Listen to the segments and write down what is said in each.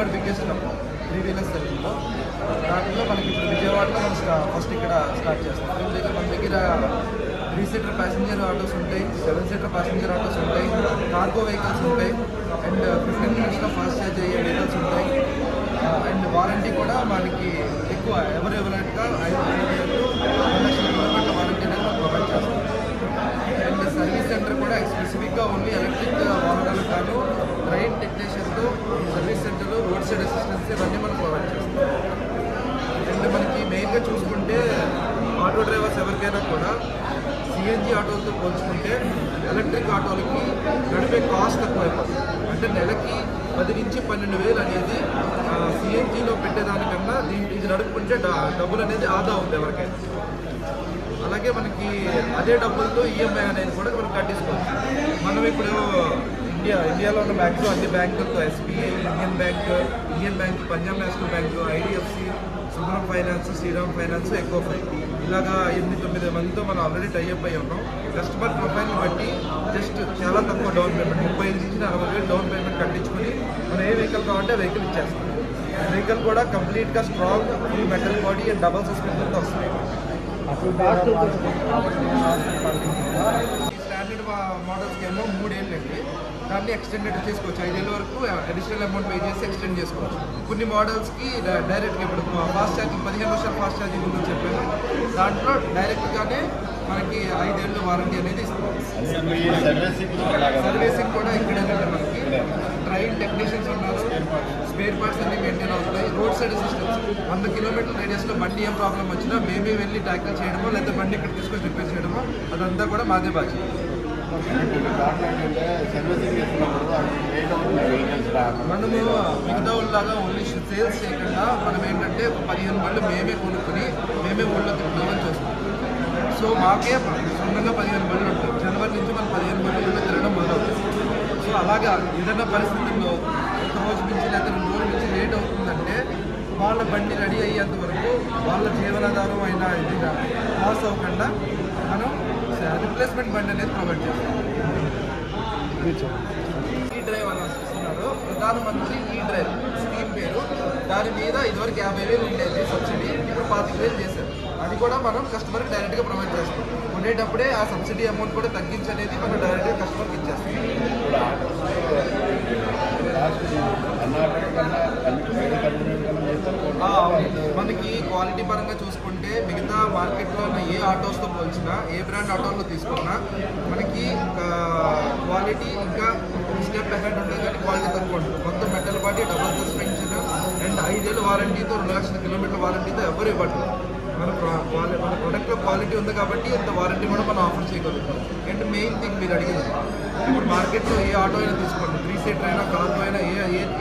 Third biggest hub 3 wheelers సెగ్మెంట్లో. దాంట్లో మనకి ఇప్పుడు విజయవాడలో మనం ఫస్ట్ ఇక్కడ స్టార్ట్ చేస్తాం. మన దగ్గర 3 సీటర్ ప్యాసింజర్ ఆటోస్ ఉంటాయి, 7 సీటర్ ప్యాసింజర్ ఆటోస్ ఉంటాయి, కార్గో వెహికల్స్ ఉంటాయి, అండ్ 15 మినిట్స్లో ఫాస్ట్ ఛార్జ్ అయ్యే వెహికల్స్ ఉంటాయి. అండ్ వారంటీ కూడా మనకి ఎక్కువ ఎవరెవరెంట్గా 5 లక్షల కిలోమీటర్ల వారంటీ అనేది మనం ప్రొవైడ్ చేస్తాం. అండ్ సర్వీస్ సెంటర్ కూడా స్పెసిఫిక్గా ఓన్లీ ఎలక్ట్రిక్ వాహనాలకు కాను ట్రైన్ టెక్నీషియన్తో సర్వీస్ సెంటర్లు, రోడ్ సైడ్ అసిస్టెన్స్ ఇవన్నీ మనం ప్రొవైడ్ చేస్తాం. అండ్ మనకి మెయిన్గా చూసుకుంటే ఆటో డ్రైవర్స్ ఎవరికైనా కూడా సిఎన్జి ఆటోలతో పోల్చుకుంటే ఎలక్ట్రిక్ ఆటోలకి నడిపే కాస్ట్ తక్కువైపోతుంది. అంటే నెలకి 10 నుంచి 12,000 అనేది సిఎన్జిలో పెట్టేదానికన్నా ఇది నడుపుకుంటే డబ్బులు అనేది ఆదా అవుతుంది ఎవరికైనా. అలాగే మనకి అదే డబ్బులతో ఈఎంఐ అనేది కూడా మనం కట్టించుకోవచ్చు. మనం ఇప్పుడు ఇండియాలో ఉన్న మ్యాక్సిమం అన్ని బ్యాంకులతో SBI, Indian bank, Punjab national bank, IDFC, సుబ్రహ్మ ఫైనాన్స్, శ్రీరామ్ ఫైనాన్స్, ఎకోఫై ఇలాగా 8-9 మందితో మనం ఆల్రెడీ టైఅప్ అయ్యి ఉన్నాం. కస్టమర్ ప్రొఫైల్ని బట్టి జస్ట్ చాలా తక్కువ డౌన్ పేమెంట్ 35 నుంచి 40,000 డౌన్ పేమెంట్ కట్టించుకొని మనం ఏ వెహికల్ కావాలంటే ఆ వెహికల్ ఇచ్చేస్తాం. వెహికల్ కూడా కంప్లీట్గా strong full metal body and double సస్పెన్షన్తో వస్తుంది. ఈ స్టాండర్డ్ మోడల్స్కి ఏమో 3 ఏళ్ళు అండి. దాన్ని ఎక్స్టెండెడ్ చేసుకోవచ్చు, 5 ఏళ్ళ వరకు అడిషనల్ అమౌంట్ పే చేసి ఎక్స్టెండ్ చేసుకోవచ్చు. కొన్ని మోడల్స్కి డైరెక్ట్గా ఇప్పుడు ఫాస్ట్ ఛార్జింగ్ 15 వర్షాలు ఫాస్ట్ ఛార్జింగ్ ఉందని చెప్పాను, దాంట్లో డైరెక్ట్గానే మనకి 5 ఏళ్ళు వారంటీ అనేది ఇస్తాం. సర్వీసింగ్ కూడా ఇక్కడేనంటే మనకి ట్రైన్ టెక్నీషియన్స్ ఉన్నారు, స్పేర్ పార్ట్స్ అన్ని మెయింటైన్ అవుతాయి. రోడ్ సైడ్ అసిస్టెన్స్ 100 కిలోమీటర్ల రేడియస్లో బండి ఏం ప్రాబ్లం వచ్చినా మేమే వెళ్ళి ట్యాకిల్ చేయడమో లేదా బండి ఇక్కడ తీసుకొని రిపేర్ చేయడమో అదంతా కూడా మాదే బాధ్యత. మనము మిగతా వాళ్ళలాగా ఓన్లీ సేల్స్ చేయకుండా మనం ఏంటంటే 15 బండ్లు మేమే కొనుక్కుని మేమే ఊళ్ళో తిరుగుదామని చూస్తాం. సో మాకే సొంతంగా 15 బండ్లు ఉంటాయి. జనవరి నుంచి మనం 15 బండ్లు తిరగడం మొదలవుతుంది. సో అలాగా ఏదైనా పరిస్థితుల్లో ఒక రోజు నుంచి లేదా 2 రోజుల నుంచి లేట్ అవుతుందంటే వాళ్ళ బండి రెడీ అయ్యేంత వరకు వాళ్ళ జీవనాధారం అయినా ఇది లాస్ అవ్వకుండా మనం రిప్లేస్మెంట్ బండి అనేది ప్రొవైడ్ చేస్తాం. ఈ డ్రైవ్ అని ఇస్తున్నారు, ప్రధానమంత్రి ఈ డ్రైవ్ స్కీమ్ పేరు. దాని మీద ఇదివరకు 50,000 ఉండేది సబ్సిడీ, ఇప్పుడు 25,000 చేశారు. అది కూడా మనం కస్టమర్కి డైరెక్ట్గా ప్రొవైడ్ చేస్తాం. కొనేటప్పుడే ఆ సబ్సిడీ అమౌంట్ కూడా తగ్గించనేది మనం డైరెక్ట్గా కస్టమర్కి ఇచ్చేస్తాం. మనకి క్వాలిటీ పరంగా చూసుకుంటే మిగతా మార్కెట్లో ఉన్న ఏ ఆటోస్తో పోల్చినా, ఏ బ్రాండ్ ఆటోలో తీసుకున్నా మనకి క్వాలిటీ ఇంకా స్టెప్ ఎఫెక్ట్ ఉంటుంది, కానీ క్వాలిటీ తక్కువ ఉంటుంది. మొత్తం metal body, double suspension and 5 ఏళ్ళ వారంటీతో 2 లక్షల కిలోమీటర్ల వారంటీతో ఎవరు ఇవ్వట్లేదు. మన ప్రొడక్ట్లో క్వాలిటీ ఉంది కాబట్టి ఇంత వారంటీ కూడా మనం ఆఫర్ చేయగలుగుతాం. అండ్ మెయిన్ థింగ్ మీరు అడిగింది, ఇప్పుడు మార్కెట్లో ఏ ఆటో అయినా తీసుకోండి, 3 సీటర్ అయినా కార్గో అయినా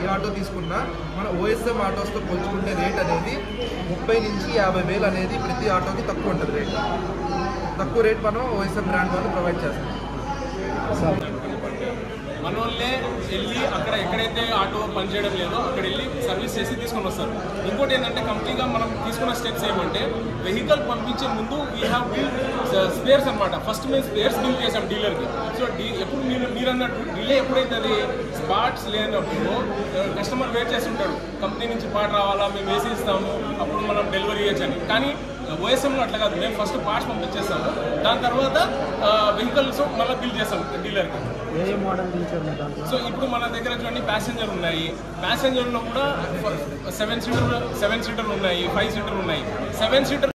ఏ ఆటో తీసుకున్నా మన ఓఎస్ఎం ఆటోస్తో పోల్చుకుంటే రేట్ అనేది 30,000 నుంచి 50,000 అనేది ప్రతి ఆటోకి తక్కువ ఉంటుంది రేట్. తక్కువ రేట్ మనం ఓఎస్ఎం బ్రాండ్ వాళ్ళు ప్రొవైడ్ చేస్తాం. మన వాళ్ళే వెళ్ళి అక్కడ ఎక్కడైతే ఆటో పనిచేయడం లేదో అక్కడ వెళ్ళి సర్వీస్ చేసి తీసుకొని వస్తారు. ఇంకోటి ఏంటంటే కంప్లీట్గా మనం తీసుకున్న స్టెప్స్ ఏమంటే వెహికల్ పంపించే ముందు వీ హ్యావ్ బిల్డ్ స్పేర్స్ అనమాట. ఫస్ట్ మేము స్పేర్స్ బిల్డ్ చేసాం డీలర్కి. సో ఎప్పుడు మీరు అన్నట్టు డిలే ఎప్పుడైతే అది పార్ట్స్ లేనప్పుడు కస్టమర్ వెయిట్ చేస్తుంటాడు, కంపెనీ నుంచి పార్ట్ రావాలా, మేము వేసి ఇస్తాము, అప్పుడు మనం డెలివరీ చేయొచ్చని. కానీ ఓఎస్ఎంలో అట్లా కాదు, మేము ఫస్ట్ పార్ట్స్ పంపించేస్తాము, దాని తర్వాత వెహికల్స్ మళ్ళీ బిల్ చేస్తాం డీలర్కి. సో ఇప్పుడు మన దగ్గర చూడండి ప్యాసింజర్ ఉన్నాయి, ప్యాసింజర్లో కూడా 7 సీటర్ ఉన్నాయి, 5 సీటర్ ఉన్నాయి. 7 సీటర్